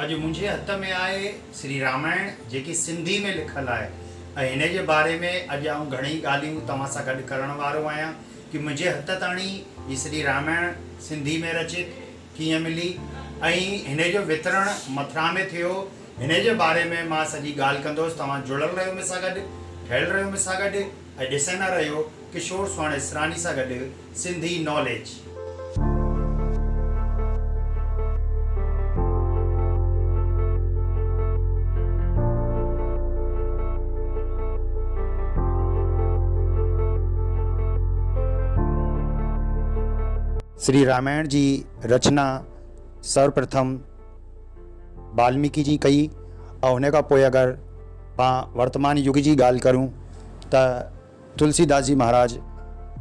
अॼु मुंहिंजे हथ में आहे श्री रामायण जेकी सिंधी में लिखल आहे ऐं हिन जे बारे में अॼु आउं घणेई ॻाल्हियूं तव्हां सां गॾु करण वारो आहियां कि मुंहिंजे हथ ताणी ही श्री रामायण सिंधी में रचित कीअं मिली ऐं हिन जो वितरण मथुरा में थियो। हिन जे बारे में मां सॼी ॻाल्हि कंदुसि। तव्हां जुड़ियल रहियो मूंसां गॾु, ठहियल रहियो मूंसां गॾु ऐं ॾिसंदा रहियो किशोर सुवाणे इसरानी सां गॾु सिंधी नॉलेज। श्री रामायण जी रचना सर्वप्रथम वाल्मीकि जी कई और उन खां पोइ अगरि पां वर्तमान युग जी ॻाल्हि करूं त तुलसीदास जी महाराज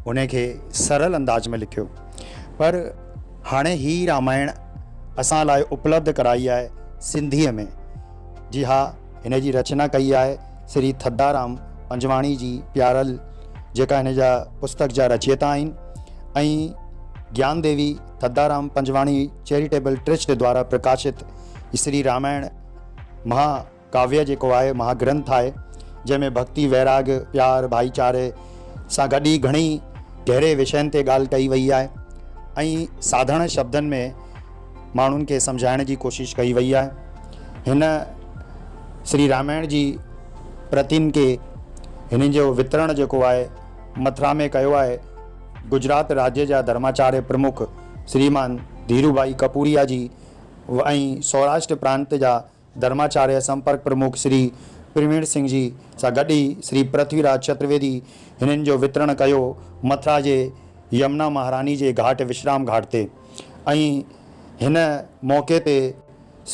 उन खे सरल अंदाज में लिखियो। पर हाणे ही रामायण असां लाइ उपलब्ध कराई आहे सिंधीअ में। जी हा, हिन जी रचना कई आहे श्री थदाराम पंजवाणी जी प्यारल, जेका हिन जा पुस्तक जा रचयिता आहिनि, ऐं ज्ञान देवी थदाराम पंजवाणी चैरिटेबल ट्रस्ट द्वारा प्रकाशित श्री रामायण महाकाव्य जेको आहे, महाग्रंथ आहे, जंहिंमें भक्ति, वैराग, प्यार, भाईचारे सां गॾु ई घणेई गहरे विषयनि ते ॻाल्हि कई वई आहे ऐं साधारण शब्दनि में माण्हुनि खे सम्झाइण जी कोशिशि कई वई आहे। हिन श्री रामायण जी प्रतिनि खे हिन जो वितरण जेको आहे मथुरा में कयो आहे गुजरात राज्य जा धर्माचार्य प्रमुख श्रीमान धीरूभाई कपूरिया जी ऐं सौराष्ट्र प्रांत जा धर्माचार्य संपर्क प्रमुख श्री प्रवीण सिंह जी सां गॾु ई श्री पृथ्वीराज चतुर्वेदी हिननि जो वितरण कयो मथुरा जे यमुना महारानी जे घाट, विश्राम घाट ते। ऐं हिन मौक़े ते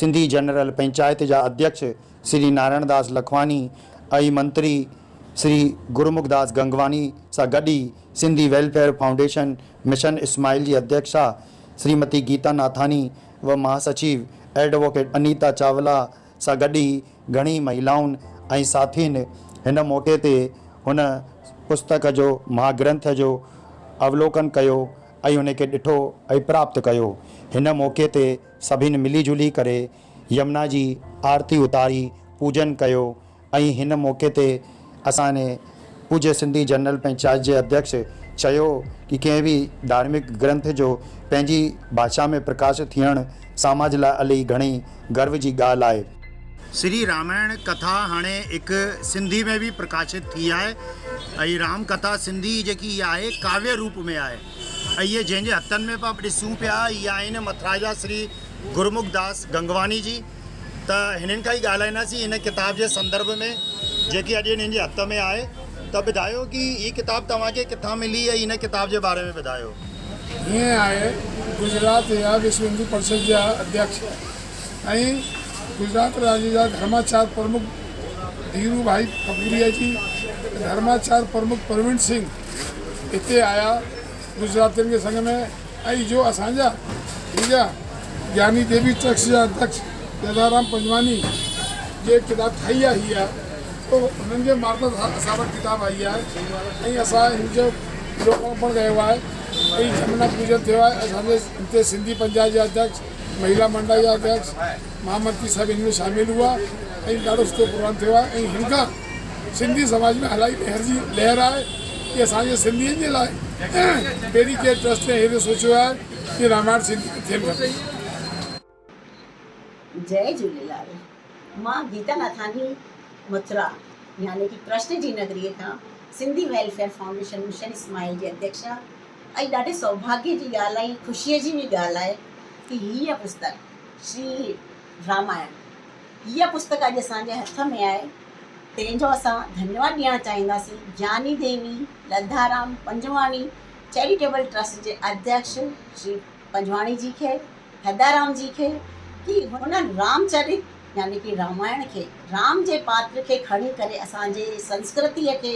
सिंधी जनरल पंचायत जा अध्यक्ष श्री नारायण दास लखवानी ऐं मंत्री श्री गुरुमुखदास गंगवानी सां गॾु ई Sindhi welfare foundation mission Ismail जी अध्यक्षा श्रीमती गीता नाथानी व महासचिव एडवोकेट अनीता चावला सां गॾु ई घणी महिलाउनि ऐं साथियुनि हिन मौक़े ते हुन पुस्तक जो, महाग्रंथ जो अवलोकन कयो ऐं उनखे ॾिठो ऐं प्राप्त कयो। हिन मौक़े ते सभिनि मिली जुली करे यमुना जी आरती उतारी, पूजन कयो ऐं हिन मौक़े ते असांजे पूज्य सिंधी जनरल पंचायत जे अध्यक्ष चयो कि कंहिं बि धार्मिक ग्रंथ जो पंहिंजी भाषा में प्रकाशित थियणु समाज लाइ इलाही घणी गर्व जी ॻाल्हि आहे। श्री रामायण कथा हाणे हिकु सिंधी में बि प्रकाशित थी आहे ऐं राम कथा सिंधी जेकी आहे काव्य रूप में आहे ऐं इहे जंहिंजे हथनि में पाण ॾिसूं पिया इहे आहिनि मथुरा जा श्री गुरुमुखदास गंगवानी जी। त हिननि खां ई ॻाल्हाईंदासीं हिन किताब जे संदर्भ में जेकी अॼु हिननि जे हथ में आहे। त ॿुधायो कि हीअ किताब तव्हांखे किथां मिली ऐं हिन किताब जे बारे में ॿुधायो। हीअं आहे, गुजरात या विश्व हिंदू परिषद जा अध्यक्ष ऐं गुजरात राज्य जा धर्माचार प्रमुख धीरूभाई कपूरिया जी, धर्माचार प्रमुख प्रवीण सिंह हिते आया गुजरातियुनि के संग में। ऐं जो असांजा हीअ ज्ञानी देवी ट्रस्ट जा अध्यक्ष थदाराम पंजवानी जे किताब ठाही आहे हीअ, तो उन्हनि जे मार्फत असां वटि किताब आई आहे ऐं असां हिन जो लोकार्पण कयो आहे ऐं जमुना पूजन थियो आहे। असांजे हिते सिंधी पंचायत जा अध्यक्ष, महिला मंडल जा अध्यक्ष, महामंत्री सभु हिन में शामिलु हुआ ऐं ॾाढो सुठो प्रोग्राम थियो आहे। ऐं हिन खां सिंधी समाज में इलाही लहर आहे कि असांजे सिंधियुनि जे लाइ पहिरीं कंहिं ट्रस्ट ने अहिड़ो सोचियो आहे कि रामायण सिंधी में थियणु खपे। जय झूलेलाल। मां गीता नाथानी मथुरा यानी कि कृष्ण जी नगरीअ खां Sindhi welfare foundation mission Ismail जी अध्यक्षा। ऐं ॾाढे सौभाग्य जी ॻाल्हि आहे, ख़ुशीअ जी बि ॻाल्हि आहे कि हीअ पुस्तक श्री रामायण, हीअ पुस्तक अॼु असांजे हथ में आहे। तंहिंजो असां धन्यवाद ॾियणु चाहींदासीं ज्ञानी देवी लद्दाराम पंजवाणी चैरिटेबल ट्रस्ट जे अध्यक्ष श्री पंजवाणी जी खे, थदाराम जी खे, कि हुननि रामचरित यानी कि रामायण खे, राम जे पात्र खे खणी करे असांजे संस्कृतीअ खे,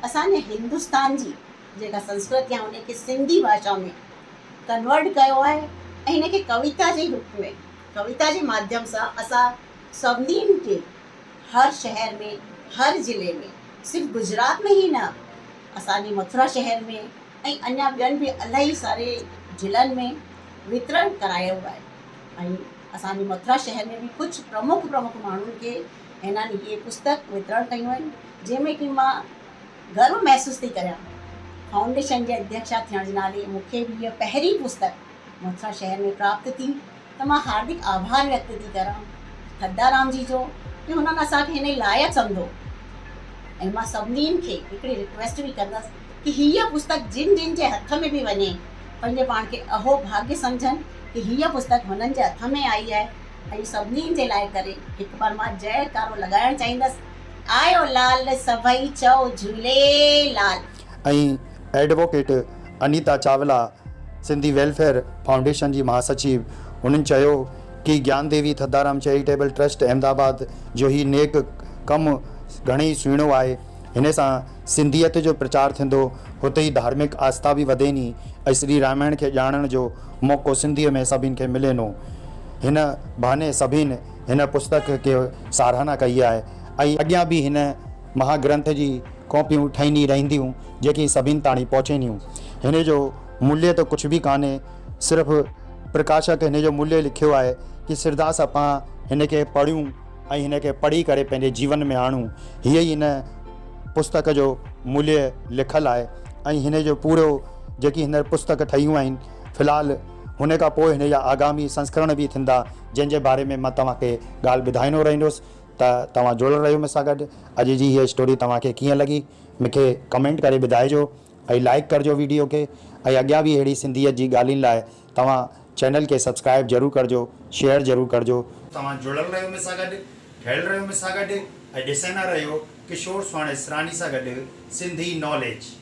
असांजे हिंदुस्तान जी जेका संस्कृति आहे उनखे सिंधी भाषा में कन्वर्ट कयो आहे ऐं हिनखे कविता जे रूप में, कविता जे माध्यम सां असां सभिनीनि खे हर शहर में, हर ज़िले में, सिर्फ़ु गुजरात में ही न, असांजे मथुरा शहर में ऐं अञा ॿियनि बि इलाही सारे ज़िलनि में वितरण करायो आहे। ऐं असांजे मथुरा शहर में भी कुझु प्रमुख माण्हुनि खे हिननि इहे पुस्तक वितरण कयूं आहिनि, जंहिंमें कि मां गर्व महसूसु थी करियां फाउंडेशन जे अध्यक्षा थियण जे नाले मूंखे बि इहा पहिरीं पुस्तक मथुरा शहर में प्राप्त थी, त मां हार्दिक आभार व्यक्त थी करां थदाराम जी जो कि हुननि असांखे हिन लाइक़ु सम्झो। ऐं मां सभिनीनि खे हिकिड़ी रिक्वेस्ट बि कंदसि कि हीअ पुस्तक जिन जे हथ में बि वञे पंहिंजे पाण खे अहो भाग्य सम्झनि कि हीअ पुस्तक हुननि जे हथ में आई आहे। ऐं सभिनीनि जे लाइ करे हिकु बार मां जयकारो लॻाइणु चाहींदसि, आयो लाल सभई चओ झूलेलाल। ऐं advocate Anita Chawla Sindhi welfare foundation जी महासचिव, उन्हनि चयो कि ज्ञान देवी थदाराम चैरिटेबल ट्रस्ट अहमदाबाद जो ही नेक कमु घणेई सुहिणो आहे। हिन सां सिंधियत जो प्रचार थींदो, हुते ई धार्मिक आस्था बि वधे नी ऐं श्री रामायण खे ॼाणण जो मौक़ो सिंधीअ में सभिनि खे मिले नो। हिन बहाने सभिनि हिन पुस्तक खे साराहना कई आहे ऐं अॻियां बि हिन महाग्रंथ जी कॉपियूं ठहींदी रहंदियूं जेकी सभिनि ताणी पहुचंदियूं। हिन जो मूल्य त कुझु बि कान्हे, सिर्फ़ु प्रकाशक हिन जो मूल्य लिखियो आहे कि सिरदास अपां हिन खे पढ़ियूं ऐं हिन खे पढ़ी करे पंहिंजे जीवन में आणूं। हीअ ई हिन पुस्तक जो मूल्य लिखियलु आहे ऐं हिन जो पूरो जेकी हिन पुस्तक ठहियूं आहिनि, फ़िलहालु हुन खां पोइ हिन जा आगामी संस्करण बि थींदा, जंहिंजे बारे में मां तव्हांखे ॻाल्हि ॿुधाईंदो रहंदुसि। त तव्हां जुड़ियल रहियो मूंसां गॾु। अॼु जी हीअ स्टोरी तव्हांखे कीअं लॻी मूंखे कमेंट करे ॿुधाइजो ऐं लाइक करिजो वीडियो खे, ऐं अॻियां बि अहिड़ी सिंधियत जी ॻाल्हियुनि लाइ तव्हां चैनल खे सब्सक्राइब ज़रूरु करिजो, शेयर ज़रूरु करिजो। तव्हां जुड़ियल रहियो मूंसां गॾु, ठहियल रहियो मूंसां गॾु ऐं ॾिसंदा रहियो किशोर सुवाणे सरानी सां गॾु सिंधी नॉलेज।